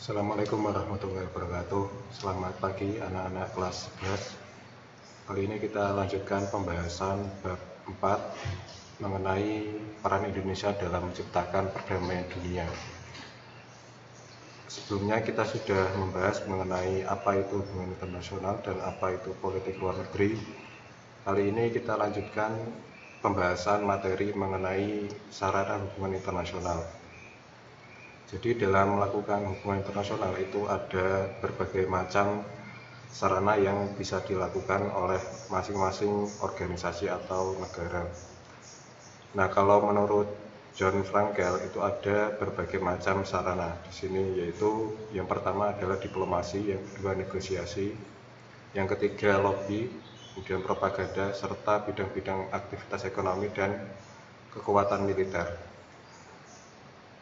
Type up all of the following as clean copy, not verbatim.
Assalamualaikum warahmatullahi wabarakatuh. Selamat pagi anak-anak kelas 11. Kali ini kita lanjutkan pembahasan bab 4 mengenai peran Indonesia dalam menciptakan perdamaian dunia. Sebelumnya kita sudah membahas mengenai apa itu hubungan internasional dan apa itu politik luar negeri. Kali ini kita lanjutkan pembahasan materi mengenai sarana hubungan internasional. Jadi dalam melakukan hubungan internasional itu ada berbagai macam sarana yang bisa dilakukan oleh masing-masing organisasi atau negara. Nah, kalau menurut John Frankel itu ada berbagai macam sarana di sini, yaitu yang pertama adalah diplomasi, yang kedua negosiasi, yang ketiga lobby, kemudian propaganda, serta bidang-bidang aktivitas ekonomi dan kekuatan militer.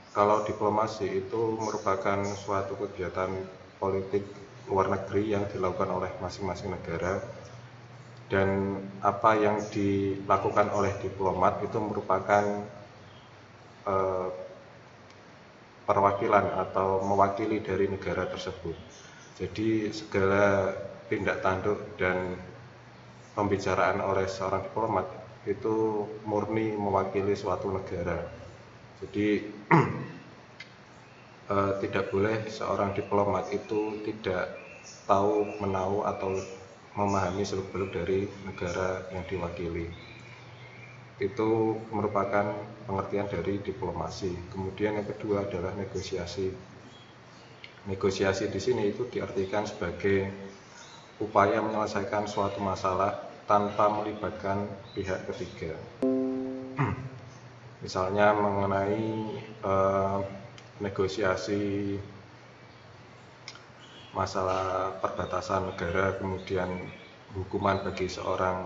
Kalau diplomasi itu merupakan suatu kegiatan politik luar negeri yang dilakukan oleh masing-masing negara, dan apa yang dilakukan oleh diplomat itu merupakan perwakilan atau mewakili dari negara tersebut. Jadi segala tindak tanduk dan pembicaraan oleh seorang diplomat itu murni mewakili suatu negara. Jadi tidak boleh seorang diplomat itu tidak tahu, menahu, atau memahami seluk-beluk dari negara yang diwakili. Itu merupakan pengertian dari diplomasi. Kemudian yang kedua adalah negosiasi. Negosiasi di sini itu diartikan sebagai upaya menyelesaikan suatu masalah tanpa melibatkan pihak ketiga. Misalnya mengenai negosiasi masalah perbatasan negara, kemudian hukuman bagi seorang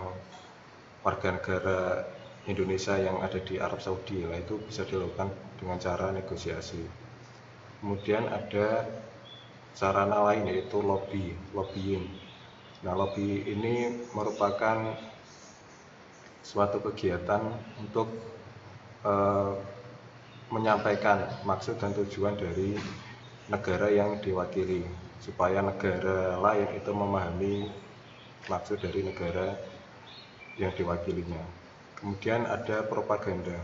warga negara Indonesia yang ada di Arab Saudi, lah itu bisa dilakukan dengan cara negosiasi. Kemudian ada sarana lain yaitu lobbying. Nah, lobby ini merupakan suatu kegiatan untuk menyampaikan maksud dan tujuan dari negara yang diwakili, supaya negara lain itu memahami maksud dari negara yang diwakilinya. Kemudian ada propaganda.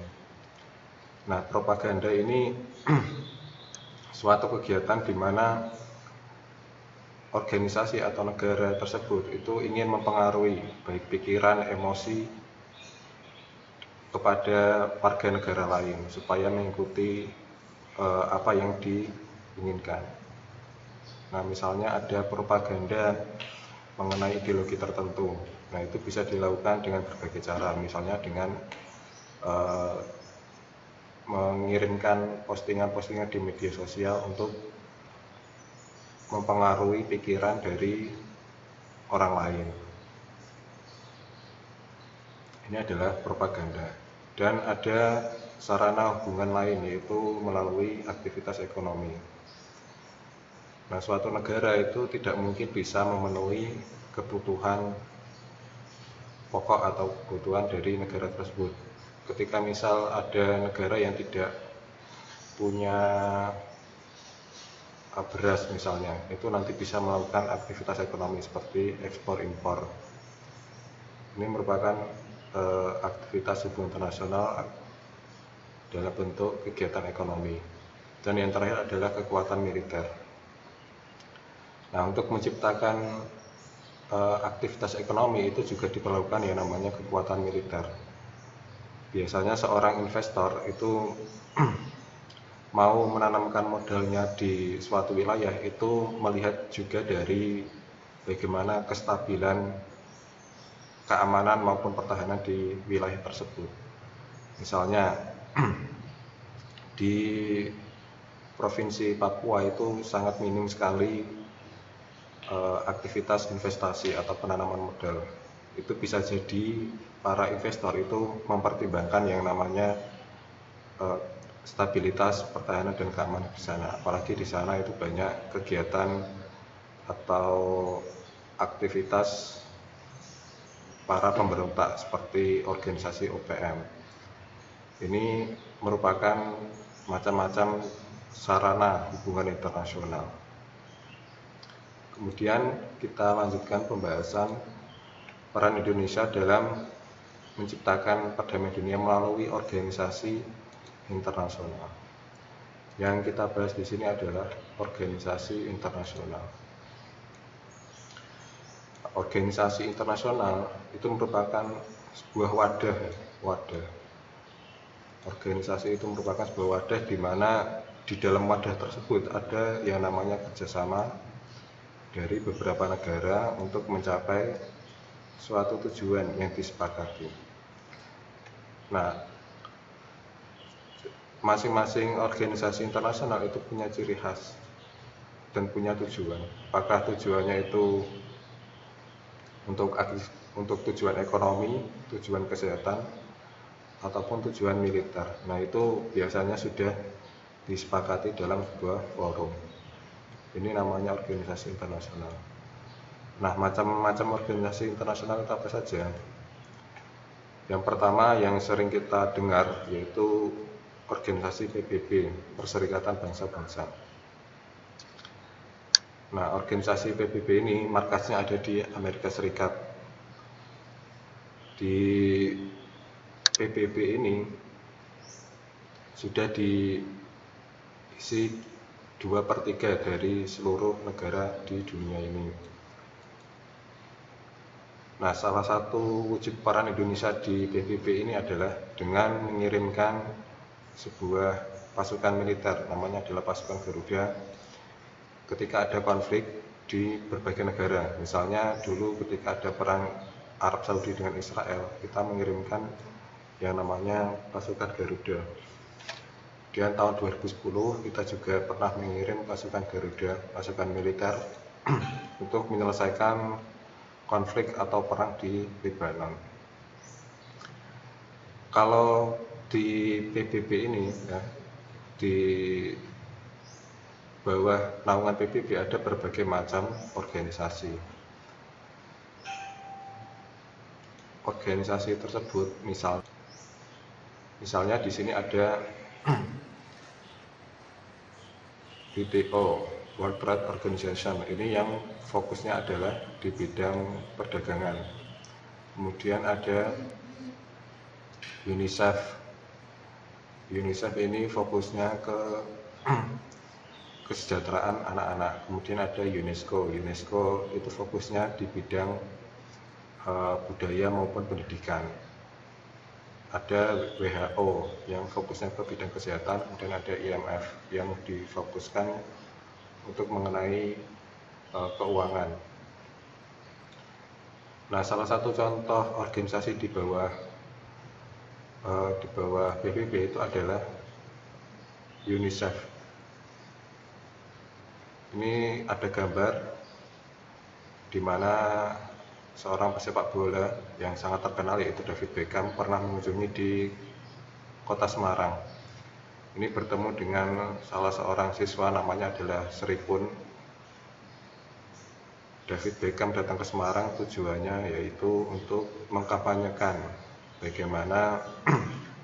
Nah, propaganda ini suatu kegiatan di mana organisasi atau negara tersebut itu ingin mempengaruhi baik pikiran, emosi kepada warga negara lain supaya mengikuti apa yang diinginkan. Nah, misalnya ada propaganda mengenai ideologi tertentu. Nah, itu bisa dilakukan dengan berbagai cara, misalnya dengan mengirimkan postingan-postingan di media sosial untuk mempengaruhi pikiran dari orang lain. Ini adalah propaganda. Dan ada sarana hubungan lain, yaitu melalui aktivitas ekonomi. Nah, suatu negara itu tidak mungkin bisa memenuhi kebutuhan pokok atau kebutuhan dari negara tersebut. Ketika misal ada negara yang tidak punya beras misalnya, itu nanti bisa melakukan aktivitas ekonomi seperti ekspor-impor. Ini merupakan aktivitas hubungan internasional dalam bentuk kegiatan ekonomi. Dan yang terakhir adalah kekuatan militer. Nah, untuk menciptakan aktivitas ekonomi itu juga diperlukan yang namanya kekuatan militer. Biasanya seorang investor itu mau menanamkan modalnya di suatu wilayah itu melihat juga dari bagaimana kestabilan keamanan maupun pertahanan di wilayah tersebut. Misalnya di Provinsi Papua itu sangat minim sekali aktivitas investasi atau penanaman modal. Itu bisa jadi para investor itu mempertimbangkan yang namanya stabilitas pertahanan dan keamanan di sana. Apalagi di sana itu banyak kegiatan atau aktivitas para pemberontak seperti organisasi OPM. Ini merupakan macam-macam sarana hubungan internasional. Kemudian kita lanjutkan pembahasan peran Indonesia dalam menciptakan perdamaian dunia melalui organisasi internasional. Yang kita bahas di sini adalah organisasi internasional. Organisasi internasional itu merupakan sebuah wadah. Organisasi itu merupakan sebuah wadah di mana di dalam wadah tersebut ada yang namanya kerjasama dari beberapa negara untuk mencapai suatu tujuan yang disepakati. Nah, masing-masing organisasi internasional itu punya ciri khas dan punya tujuan. Apakah tujuannya itu untuk tujuan ekonomi, tujuan kesehatan, ataupun tujuan militer. Nah, itu biasanya sudah disepakati dalam sebuah forum. Ini namanya organisasi internasional. Nah, macam-macam organisasi internasional itu apa saja? Yang pertama yang sering kita dengar yaitu organisasi PBB, Perserikatan Bangsa-Bangsa. Nah, organisasi PBB ini markasnya ada di Amerika Serikat. Di PBB ini sudah diisi 2/3 dari seluruh negara di dunia ini. Nah, salah satu wujud peran Indonesia di PBB ini adalah dengan mengirimkan sebuah pasukan militer, namanya adalah pasukan Garuda, ketika ada konflik di berbagai negara. Misalnya dulu ketika ada perang Arab Saudi dengan Israel, kita mengirimkan yang namanya pasukan Garuda. Kemudian tahun 2010 kita juga pernah mengirim pasukan Garuda, pasukan militer untuk menyelesaikan konflik atau perang di Lebanon. Kalau di PBB ini ya, di bawah naungan PBB ada berbagai macam organisasi. Organisasi tersebut misalnya di sini ada WTO, World Trade Organization. Ini yang fokusnya adalah di bidang perdagangan. Kemudian ada UNICEF. UNICEF ini fokusnya ke kesejahteraan anak-anak. Kemudian ada UNESCO. UNESCO itu fokusnya di bidang budaya maupun pendidikan. Ada WHO yang fokusnya ke bidang kesehatan, dan ada IMF yang difokuskan untuk mengenai keuangan. Nah, salah satu contoh organisasi di bawah PBB itu adalah UNICEF. Ini ada gambar di mana seorang pesepak bola yang sangat terkenal yaitu David Beckham pernah mengunjungi di kota Semarang. Ini bertemu dengan salah seorang siswa namanya adalah Seripun. David Beckham datang ke Semarang tujuannya yaitu untuk mengkampanyekan bagaimana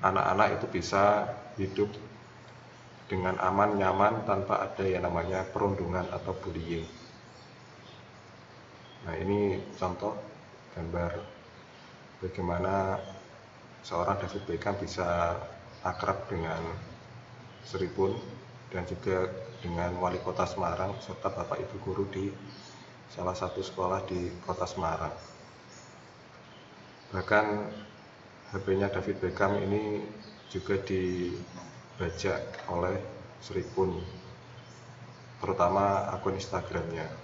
anak-anak itu bisa hidup dengan aman, nyaman, tanpa ada yang namanya perundungan atau bullying. Nah, ini contoh gambar bagaimana seorang David Beckham bisa akrab dengan Seripun dan juga dengan wali kota Semarang serta bapak ibu guru di salah satu sekolah di kota Semarang. Bahkan HP-nya David Beckham ini juga dibajak oleh Seripun, terutama akun Instagramnya.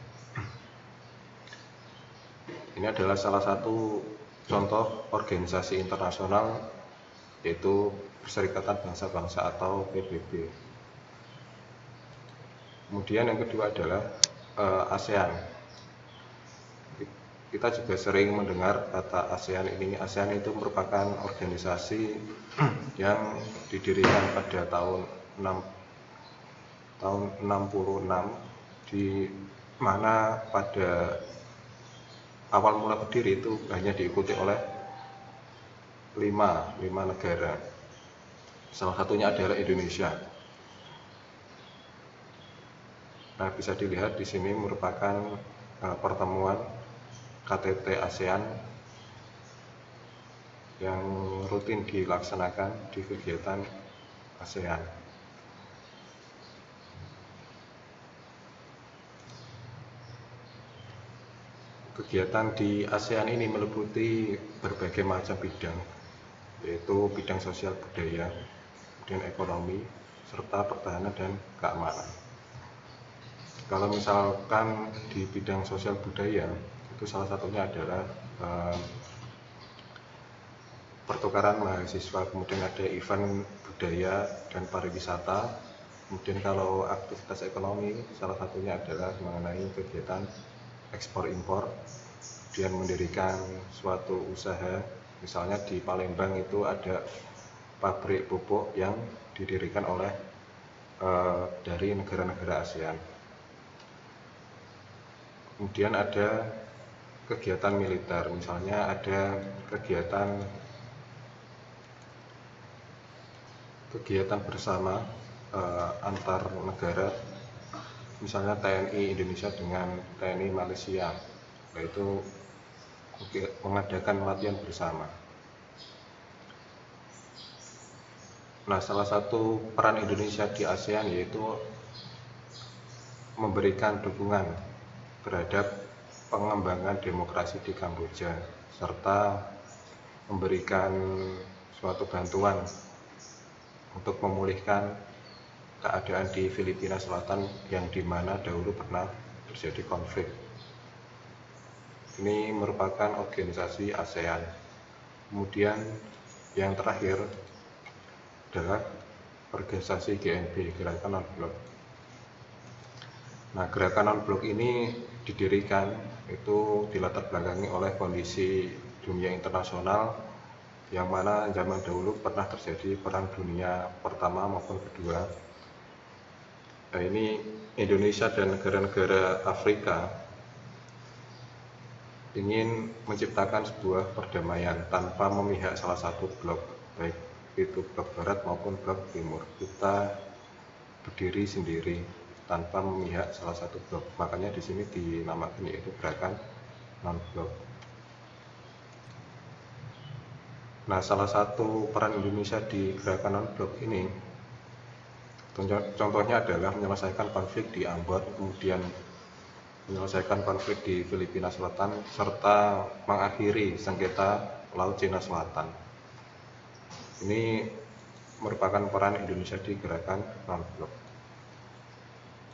Ini adalah salah satu contoh organisasi internasional yaitu Perserikatan Bangsa-Bangsa atau PBB. Kemudian yang kedua adalah ASEAN. Kita juga sering mendengar kata ASEAN ini. ASEAN itu merupakan organisasi yang didirikan pada tahun 66, di mana pada awal mula berdiri itu hanya diikuti oleh 5 negara. Salah satunya adalah Indonesia. Nah, bisa dilihat di sini merupakan pertemuan KTT ASEAN yang rutin dilaksanakan di kegiatan ASEAN. Kegiatan di ASEAN ini meliputi berbagai macam bidang, yaitu bidang sosial budaya, kemudian ekonomi, serta pertahanan dan keamanan. Kalau misalkan di bidang sosial budaya, itu salah satunya adalah pertukaran mahasiswa, kemudian ada event budaya dan pariwisata. Kemudian kalau aktivitas ekonomi, salah satunya adalah mengenai kegiatan ekspor impor, kemudian mendirikan suatu usaha. Misalnya di Palembang itu ada pabrik pupuk yang didirikan oleh dari negara-negara ASEAN. Kemudian ada kegiatan militer, misalnya ada kegiatan bersama antar negara, misalnya TNI Indonesia dengan TNI Malaysia, yaitu mengadakan latihan bersama. Nah, salah satu peran Indonesia di ASEAN yaitu memberikan dukungan terhadap pengembangan demokrasi di Kamboja, serta memberikan suatu bantuan untuk memulihkan keadaan di Filipina Selatan yang dimana dahulu pernah terjadi konflik. Ini merupakan organisasi ASEAN. Kemudian yang terakhir adalah organisasi GNB, Gerakan Non-Blok. Nah, Gerakan Non-Blok ini didirikan itu dilatar belakangi oleh kondisi dunia internasional yang mana zaman dahulu pernah terjadi perang dunia pertama maupun kedua. Nah, ini Indonesia dan negara-negara Afrika ingin menciptakan sebuah perdamaian tanpa memihak salah satu blok, baik itu blok barat maupun blok timur. Kita berdiri sendiri tanpa memihak salah satu blok. Makanya di sini dinamakan yaitu Gerakan Non-Blok. Nah, salah satu peran Indonesia di Gerakan Non-Blok ini contohnya adalah menyelesaikan konflik di Ambon, kemudian menyelesaikan konflik di Filipina Selatan, serta mengakhiri sengketa Laut Cina Selatan. Ini merupakan peran Indonesia di Gerakan Non-Blok.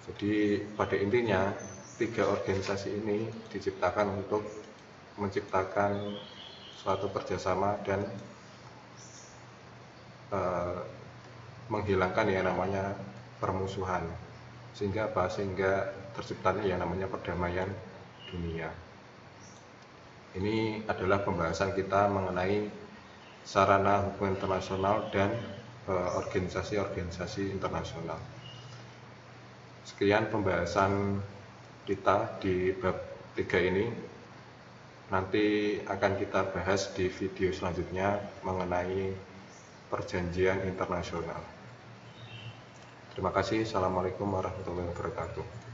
Jadi pada intinya, tiga organisasi ini diciptakan untuk menciptakan suatu kerjasama dan menghilangkan yang namanya permusuhan, sehingga terciptanya yang namanya perdamaian dunia. Ini adalah pembahasan kita mengenai sarana hukum internasional dan organisasi-organisasi internasional. Sekian pembahasan kita di bab 3 ini. Nanti akan kita bahas di video selanjutnya mengenai perjanjian internasional. Terima kasih. Assalamualaikum warahmatullahi wabarakatuh.